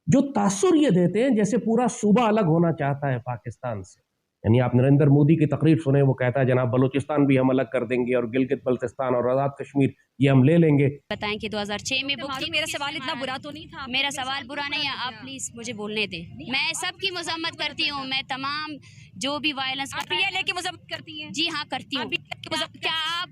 जो तासुर ये देते हैं जैसे पूरा सूबा अलग होना चाहता है पाकिस्तान से। यानी आप नरेंद्र मोदी की तकरीर सुने, वो कहता है जनाब बलूचिस्तान भी हम अलग कर देंगे और गिलगित बल्तिस्तान और आज़ाद कश्मीर ये हम ले लेंगे। बताएं कि 2006 में बुक थी। मेरा सवाल इतना बुरा तो नहीं था। मेरा सवाल बुरा नहीं है, आप प्लीज मुझे बोलने दें। मैं सबकी मजम्मत करती हूँ, मैं तमाम जो भी वायलेंस आप PLA की मजम्मत करती हैं? जी हाँ करती हूँ। क्या आप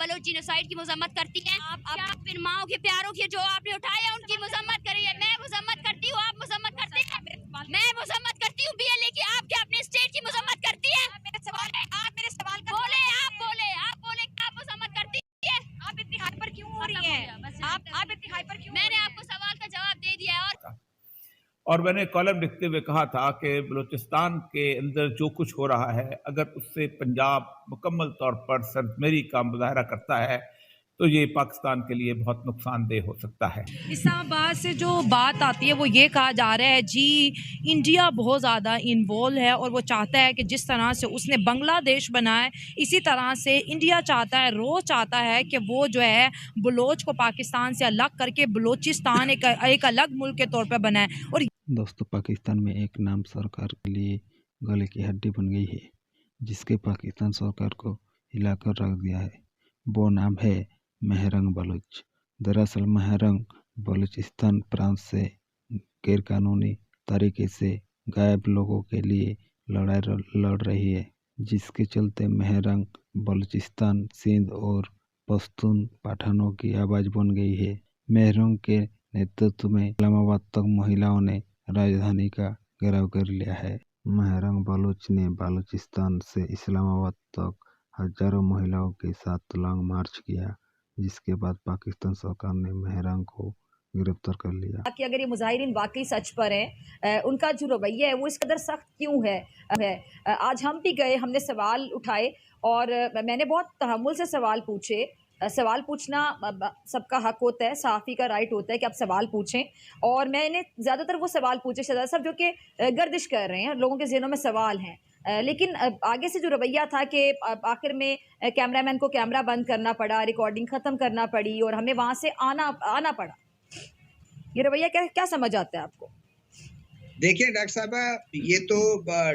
बलोच जीनोसाइड की मजम्मत करती हैं? क्या आप इन माओं के प्यारों के जो आपने उठाए हैं उनकी मजम्मत करी है? मैं मजम्मत करती हूँ, आप मजम्मत करते हैं? मैं मजम्मत करती हूँ PLA की, आप क्या अपने स्टेट की मजम्मत करती है? आप मेरे सवाल का बोले, आप बोले क्या आप मजम्मत करती है? आप इतनी हाइपर क्यों हो रही हैं? आप इतनी हाइपर क्यों? मैंने आपको सवाल का जवाब दे दिया है। और मैंने कॉलम लिखते हुए कहा था कि बलूचिस्तान के अंदर जो कुछ हो रहा है, अगर उससे पंजाब मुकम्मल तौर पर सरजमेरी का मुजाहरा करता है तो ये पाकिस्तान के लिए बहुत नुकसानदेह हो सकता है। इस्लामाबाद से जो बात आती है वो ये कहा जा रहा है जी इंडिया बहुत ज़्यादा इन्वॉल्व है और वो चाहता है कि जिस तरह से उसने बांग्लादेश बनाया इसी तरह से इंडिया चाहता है, रोज़ चाहता है कि वो जो है बलोच को पाकिस्तान से अलग करके बलोचिस्तान एक अलग मुल्क के तौर पर बनाए। और दोस्तों, पाकिस्तान में एक नाम सरकार के लिए गले की हड्डी बन गई है, जिसके पाकिस्तान सरकार को हिलाकर रख दिया है। वो नाम है महरंग बलूच। दरअसल महरंग बलूचिस्तान प्रांत से गैरकानूनी तरीके से गायब लोगों के लिए लड़ाई लड़ रही है, जिसके चलते महरंग बलूचिस्तान, सिंध और पश्तून पठानों की आवाज़ बन गई है। महरंग के नेतृत्व में इस्लामाबाद तक महिलाओं ने राजधानी का घेराव कर लिया है। महरंग बलूच ने बलूचिस्तान से इस्लामाबाद तक हजारों महिलाओं के साथ लॉन्ग मार्च किया, जिसके बाद पाकिस्तान सरकार ने महरंग को गिरफ्तार कर लिया। कि अगर ये मुजाहिरीन वाकई सच पर हैं, उनका जो रवैया है वो इस कदर सख्त क्यों है। आज हम भी गए, हमने सवाल उठाए और मैंने बहुत तहम्मुल से सवाल पूछे। सवाल पूछना सबका हक होता है, सहाफ़ी का राइट होता है कि आप सवाल पूछें। और मैंने ज़्यादातर वो सवाल पूछे शहजाद साहब जो कि गर्दिश कर रहे हैं, लोगों के ज़हनों में सवाल हैं। लेकिन आगे से जो रवैया था कि आखिर में कैमरामैन को कैमरा बंद करना पड़ा, रिकॉर्डिंग ख़त्म करना पड़ी और हमें वहाँ से आना पड़ा, ये रवैया क्या समझ आता है आपको? देखिए डॉक्टर साहबा, ये तो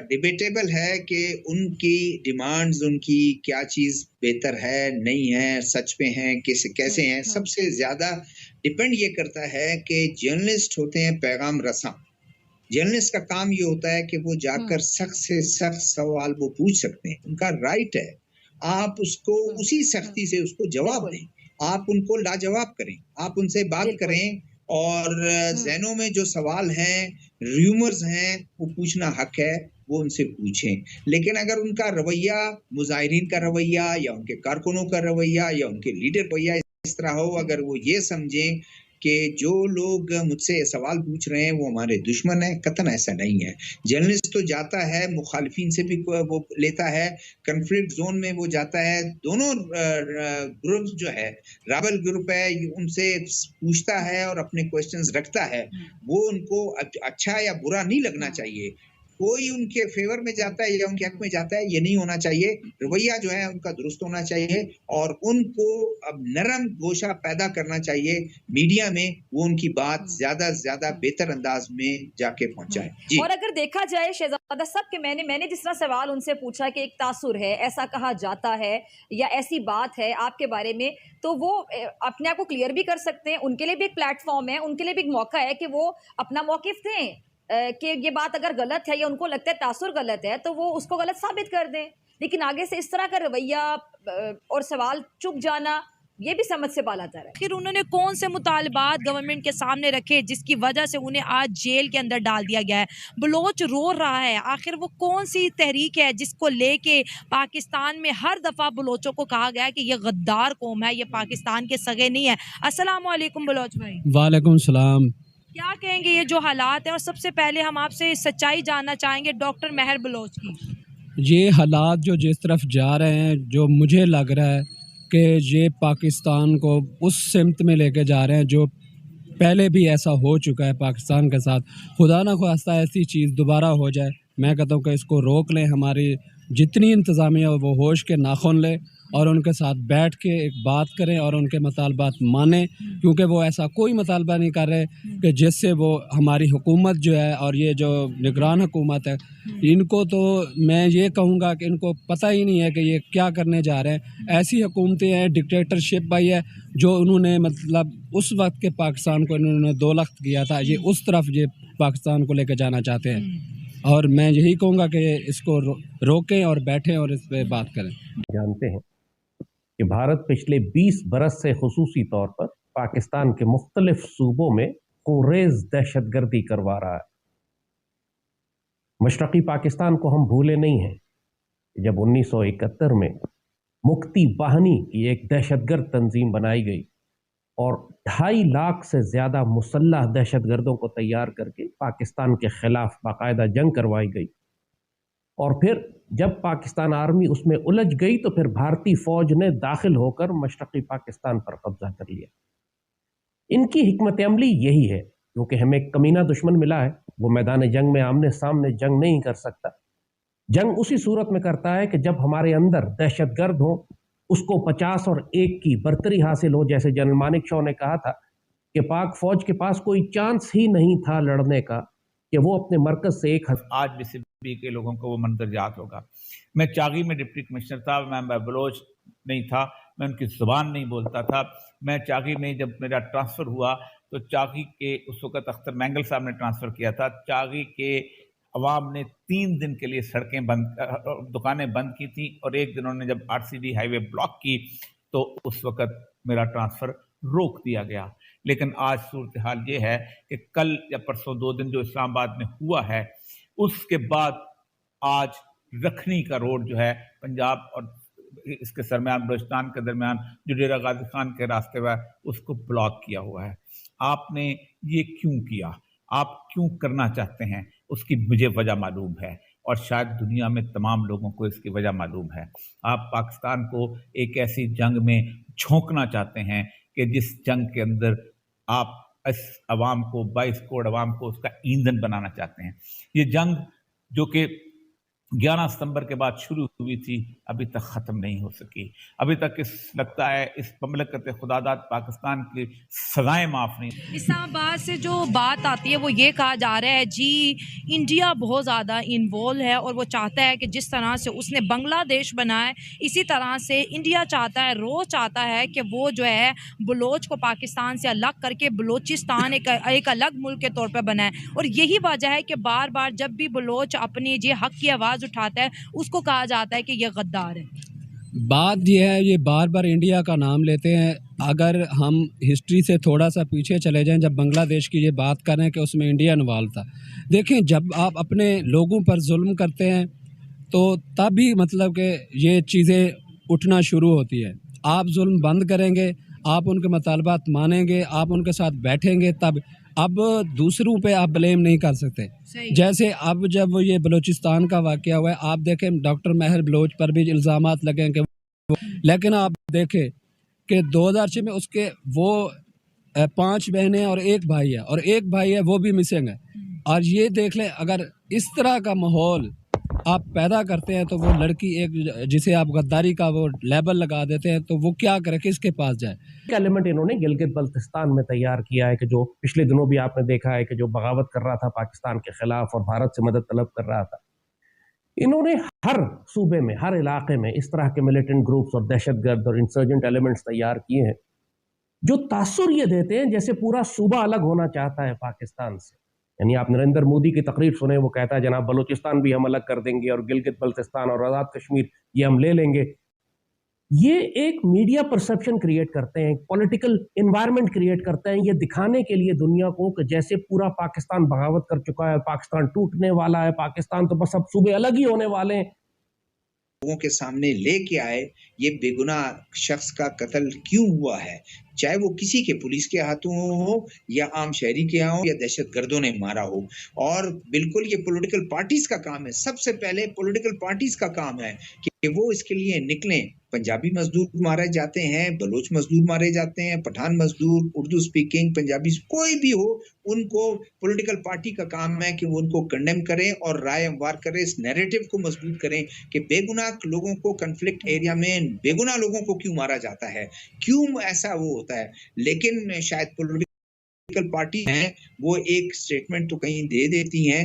डिबेटेबल है कि उनकी डिमांड्स, उनकी क्या चीज़ बेहतर है, नहीं है, सच पे हैं, कैसे हैं। सबसे ज़्यादा डिपेंड ये करता है कि जर्नलिस्ट होते हैं पैगाम रसां। जर्नलिस्ट का काम ये होता है कि वो जाकर सख्त से सख्त सवाल वो पूछ सकते हैं, उनका राइट है। आप उसको उसी सख्ती से उसको जवाब दें, आप उनको लाजवाब करें, आप उनसे बात करें और ज़हनों में जो सवाल हैं, र्यूमर्स हैं, वो पूछना हक है, वो उनसे पूछें। लेकिन अगर उनका रवैया, मुजाहिरीन का रवैया या उनके कारकुनों का रवैया या उनके लीडर रवैया इस तरह हो, अगर वो ये समझें कि जो लोग मुझसे सवाल पूछ रहे हैं वो हमारे दुश्मन हैं, कतन ऐसा नहीं है। जर्नलिस्ट तो जाता है, मुखालिफिन से भी वो लेता है, कन्फ्लिक्ट जोन में वो जाता है, दोनों ग्रुप जो है, रावल ग्रुप है, उनसे पूछता है और अपने क्वेश्चंस रखता है। वो उनको अच्छा या बुरा नहीं लगना चाहिए, कोई उनके फेवर में जाता है या उनके हक में जाता है, ये नहीं होना चाहिए। रवैया जो है उनका दुरुस्त होना चाहिए और उनको अब नरम गोशा पैदा करना चाहिए मीडिया में, वो उनकी बात ज्यादा से ज्यादा बेहतर अंदाज में जाके पहुंचाए। और अगर देखा जाए शहजादा साहब के मैंने जिस तरह सवाल उनसे पूछा कि एक तासुर है, ऐसा कहा जाता है या ऐसी बात है आपके बारे में, तो वो अपने आप को क्लियर भी कर सकते हैं। उनके लिए भी एक प्लेटफॉर्म है, उनके लिए भी एक मौका है कि वो अपना मौकिफ दें कि ये बात अगर गलत है या उनको लगता है तासुर गलत है तो वो उसको गलत साबित कर दें। लेकिन आगे से इस तरह का रवैया और सवाल चुप जाना, ये भी समझ से बाला आता है। फिर उन्होंने कौन से मुतालबात गवर्नमेंट के सामने रखे जिसकी वजह से उन्हें आज जेल के अंदर डाल दिया गया है? बलोच रो रहा है, आखिर वो कौन सी तहरीक है जिसको लेके पाकिस्तान में हर दफ़ा बलोचों को कहा गया है कि ये गद्दार कौम है, ये पाकिस्तान के सगे नहीं है? अस्सलाम वालेकुम बलोच भाई। वालेकुम सलाम। क्या कहेंगे ये जो हालात हैं? और सबसे पहले हम आपसे सच्चाई जानना चाहेंगे डॉक्टर महर बलोच की। ये हालात जो जिस तरफ जा रहे हैं, जो मुझे लग रहा है कि ये पाकिस्तान को उस सिमत में लेके जा रहे हैं जो पहले भी ऐसा हो चुका है पाकिस्तान के साथ। खुदा ना ख्वास्ता ऐसी चीज़ दोबारा हो जाए। मैं कहता हूँ कि इसको रोक लें, हमारी जितनी इंतज़ामिया वो होश के नाखुन ले और उनके साथ बैठ के एक बात करें और उनके मुतालबात मानें, क्योंकि वो ऐसा कोई मुतालबा नहीं कर रहे कि जिससे वो हमारी हुकूमत जो है और ये जो निगरान हुकूमत है, इनको तो मैं ये कहूँगा कि इनको पता ही नहीं है कि ये क्या करने जा रहे हैं। ऐसी हुकूमतें हैं, डिक्टेटरशिप आई है, जो उन्होंने मतलब उस वक्त के पाकिस्तान को इन्होंने दो लख्त किया था, ये उस तरफ ये पाकिस्तान को लेकर जाना चाहते हैं। और मैं यही कहूँगा कि इसको रोकें और बैठें और इस पर बात करें। जानते हैं कि भारत पिछले 20 बरस से खुसूसी तौर पर पाकिस्तान के मुख्तलिफ सूबों में खूंरेज दहशतगर्दी करवा रहा है। मशरक़ी पाकिस्तान को हम भूले नहीं हैं। जब 1971 में मुक्ति बाहिनी की एक दहशतगर्द तंजीम बनाई गई और 2.5 लाख से ज़्यादा मुसल्लह दहशतगर्दों को तैयार करके पाकिस्तान के ख़िलाफ़ बाकायदा जंग करवाई गई, और फिर जब पाकिस्तान आर्मी उसमें उलझ गई तो फिर भारतीय फ़ौज ने दाखिल होकर मशरक़ी पाकिस्तान पर कब्ज़ा कर लिया। इनकी हिकमत अमली यही है, क्योंकि हमें एक कमीना दुश्मन मिला है, वो मैदान जंग में आमने सामने जंग नहीं कर सकता। जंग उसी सूरत में करता है कि जब हमारे अंदर दहशतगर्द हो, उसको 50 और 1 की बर्तरी हासिल हो। जैसे जनरल मानिक शॉ ने कहा था कि पाक फौज के पास कोई चांस ही नहीं था लड़ने का, कि वो अपने मरकज से एक आज भी के लोगों को वो मंजर याद होगा। मैं चागी में डिप्टी कमिश्नर था, मैं बलोच नहीं था, मैं उनकी ज़ुबान नहीं बोलता था। मैं चागी में जब मेरा ट्रांसफ़र हुआ तो चागी के उस वक़्त अख्तर मैंगल साहब ने ट्रांसफ़र किया था। चागी के अवाम ने 3 दिन के लिए सड़कें बंद, दुकानें बंद की थी, और एक दिन उन्होंने जब RCD हाईवे ब्लॉक की तो उस वक़्त मेरा ट्रांसफ़र रोक दिया गया। लेकिन आज सूरत हाल ये है कि कल या परसों 2 दिन जो इस्लामाबाद में हुआ है, उसके बाद आज रखनी का रोड जो है पंजाब और इसके दरमियान, बलूचिस्तान के दरमियान जो डेरा गाजी खान के रास्ते पर, उसको ब्लॉक किया हुआ है। आपने ये क्यों किया? आप क्यों करना चाहते हैं? उसकी मुझे वजह मालूम है, और शायद दुनिया में तमाम लोगों को इसकी वजह मालूम है। आप पाकिस्तान को एक ऐसी जंग में झोंकना चाहते हैं कि जिस जंग के अंदर आप इस अवाम को, 22 करोड़ अवाम को उसका ईंधन बनाना चाहते हैं। ये जंग जो कि 11 सितंबर के बाद शुरू हुई थी, अभी तक ख़त्म नहीं हो सकी। अभी तक लगता है इस ममलकत खुदादाद पाकिस्तान की सज़ाएं माफ़ नहीं। इस्लामाबाद से जो बात आती है वो ये कहा जा रहा है जी इंडिया बहुत ज़्यादा इन्वॉल्व है, और वो चाहता है कि जिस तरह से उसने बांग्लादेश बनाए, इसी तरह से इंडिया चाहता है, रोज़ चाहता है कि वो जो है बलोच को पाकिस्तान से अलग करके बलोचिस्तान एक अलग मुल्क के तौर पर बनाए। और यही वजह है कि बार बार जब भी बलोच अपनी ये हक़ की आवाज़ उठाता है, उसको कहा जाता है कि ये गद्दार है। बात यह है, ये बार बार इंडिया का नाम लेते हैं। अगर हम हिस्ट्री से थोड़ा सा पीछे चले जाएं, जब बांग्लादेश की ये बात करें कि उसमें इंडिया इन्वॉल्व था, देखें जब आप अपने लोगों पर जुल्म करते हैं तो तभी मतलब कि ये चीज़ें उठना शुरू होती है। आप जुल्म बंद करेंगे, आप उनके मुतालबात मानेंगे, आप उनके साथ बैठेंगे, तब अब दूसरों पे आप ब्लेम नहीं कर सकते। जैसे अब जब ये बलूचिस्तान का वाक़या हुआ है, आप देखें डॉक्टर महर बलोच पर भी इल्ज़ामात लगे कि लेकिन आप देखें कि 2006 में उसके वो 5 बहनें और 1 भाई है, और 1 भाई है वो भी मिसिंग है। और ये देख लें, अगर इस तरह का माहौल आप पैदा करते हैं तो वो लड़की एक जिसे आप गद्दारी का वो लेबल लगा देते हैं, तो वो क्या करे, किसके पास जाए। एलिमेंट इन्होंने गिलगित बल्तिस्तान में तैयार किया है कि जो पिछले दिनों भी आपने देखा है कि जो बगावत कर रहा था पाकिस्तान के खिलाफ और भारत से मदद तलब कर रहा था। इन्होंने हर सूबे में, हर इलाके में इस तरह के मिलिटेंट ग्रुप्स और दहशतगर्द और इंसर्जेंट एलिमेंट्स तैयार किए हैं जो तासुर ये देते हैं जैसे पूरा सूबा अलग होना चाहता है पाकिस्तान से। यानी आप नरेंद्र मोदी की तकरीर सुने, वो कहता है जनाब बलूचिस्तान भी हम अलग कर देंगे और गिलगित बल्तिस्तान और आज़ाद कश्मीर ये हम ले लेंगे। ये एक मीडिया परसेप्शन क्रिएट करते हैं, पॉलिटिकल एनवायरनमेंट क्रिएट करते हैं, ये दिखाने के लिए दुनिया को कि जैसे पूरा पाकिस्तान बगावत कर चुका है, पाकिस्तान टूटने वाला है, पाकिस्तान तो बस अब सूबे अलग ही होने वाले हैं। लोगों के सामने लेके आए ये बेगुनाह शख्स का कत्ल क्यों हुआ है, चाहे वो किसी के पुलिस के हाथों हो या आम शहरी के हो या दहशतगर्दों ने मारा हो। और बिल्कुल ये पॉलिटिकल पार्टीज का काम है, सबसे पहले पॉलिटिकल पार्टीज का काम है कि कि वो इसके लिए निकलें। पंजाबी मजदूर मारे जाते हैं, बलोच मजदूर मारे जाते हैं, पठान मजदूर, उर्दू स्पीकिंग पंजाबी कोई भी हो, उनको पॉलिटिकल पार्टी का काम है कि वो उनको कंडेम करें और राय हमवार करें, इस नैरेटिव को मजबूत करें कि बेगुनाह लोगों को कन्फ्लिक्ट एरिया में बेगुनाह लोगों को क्यों मारा जाता है, क्यों ऐसा वो होता है। लेकिन शायद पॉलिटिकल पार्टी हैं वो एक स्टेटमेंट तो कहीं दे देती हैं